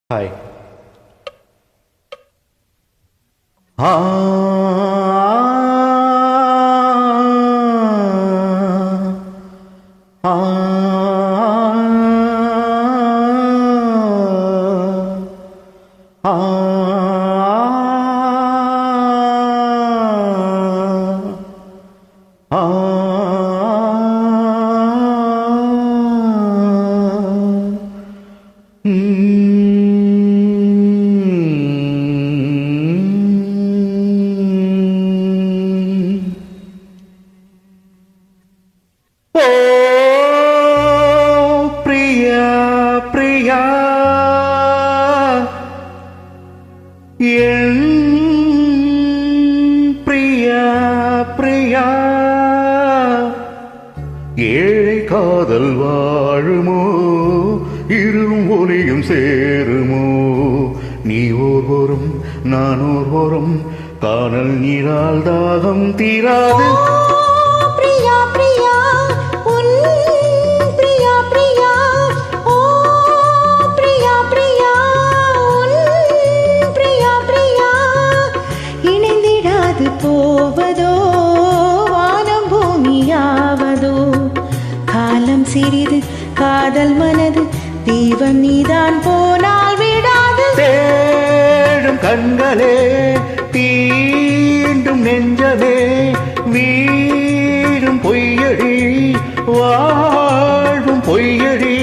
Hi. ஆ ஆ பிரியா பிரியா என் பிரியா பிரியா ஏழை காதல் வாழுமோ இருளும் ஒளியும் சேருமோ நீ ஓர்வரும் நான் ஓர்வரும் காணல் நீரால் தாகம் தீராது போவதோ வானம் பூமியாவதோ காலம் சிறிது காதல் மனது தீவம் நீதான் போனால் விடாது தேடும் கண்களே தீண்டும் நெஞ்சமே வீடும் பொய்யடி வாழ்வும் பொய்யடி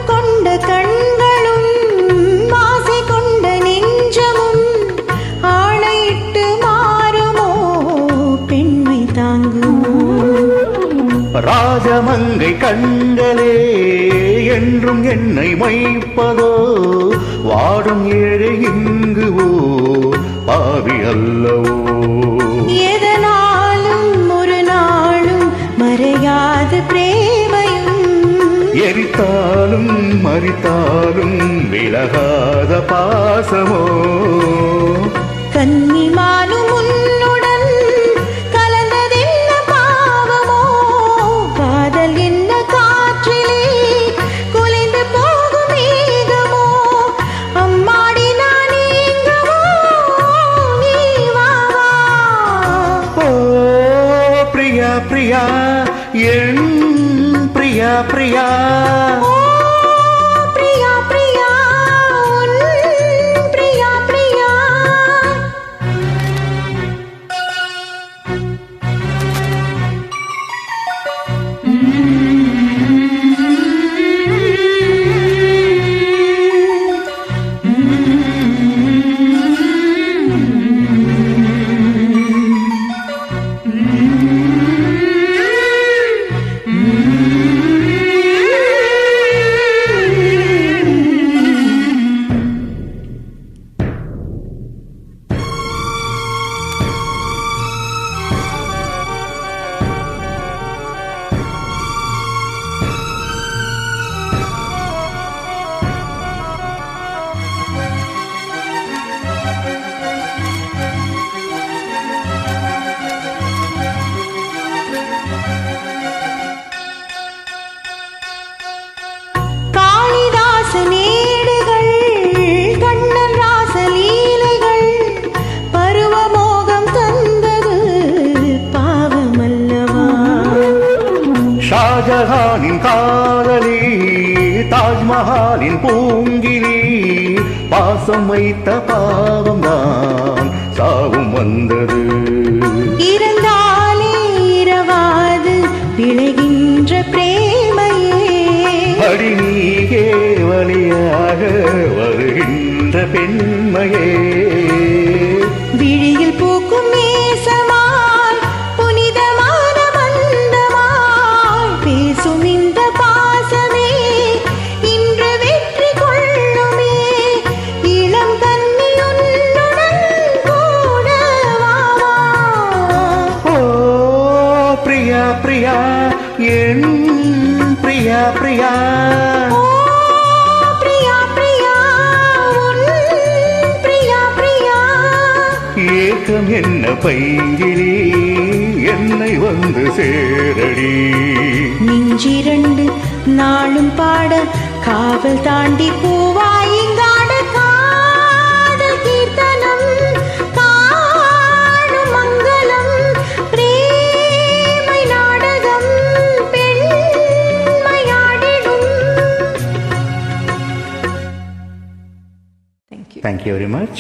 கொண்ட கண்களும் ஆசை கொண்ட நெஞ்சமும் ஆணையிட்டு மாறுமோ பெண்மை தாங்குமோ ராஜமங்கை கண்களே என்றும் என்னை மைப்பதோ வாடும் ஏழை இங்குவோ பாவி அல்லவோ எதனாலும் ஒரு நாளும் மறையாது பிரேமையும் எரித்தாலும் மறித்தாலும் விலகாத பாசமோ கன்னிமானும் உன்னுடன் கலந்ததென்ன பாவமோ காதல் என்ன காற்றிலே குலைந்து போகும் மேகமோ அம்மாடி நான் எங்கவோ நீ வா வா. ஓ பிரியா பிரியா என் பிரியா பிரியா ஓ பிரியா பிரியா உன் பிரியா பிரியா நேடுகள் கண்ணன் ராசலீலைகள் பருவமோகம் தந்தது பாவமல்லவா ஷாஜஹானின் காதலி தாஜ்மஹாலின் பூங்கிலி பாசம் வைத்த பாவம்தான் சாவும் வந்தது இருந்தாலே இரவாது விளைகின்ற பிரேமையே அடி நீயே வழியாக வருகின்ற பெண்மையே விழியில் பூக்கும் நேச என் பிரியா பிரியா ஓ பிரியா பிரியா உன் பிரியா பிரியா ஏக்கம் என்ன பைங்கிரி என்னை வந்து சேரடி நெஞ்சிரண்டு நாளும் பாட காவல் தாண்டி பூவாயிங்காட காதல் கீர்த்தனம் காணும் மங்களம் பிரேமை நாடகம் பெண்மையாடிடும். Thank you very much.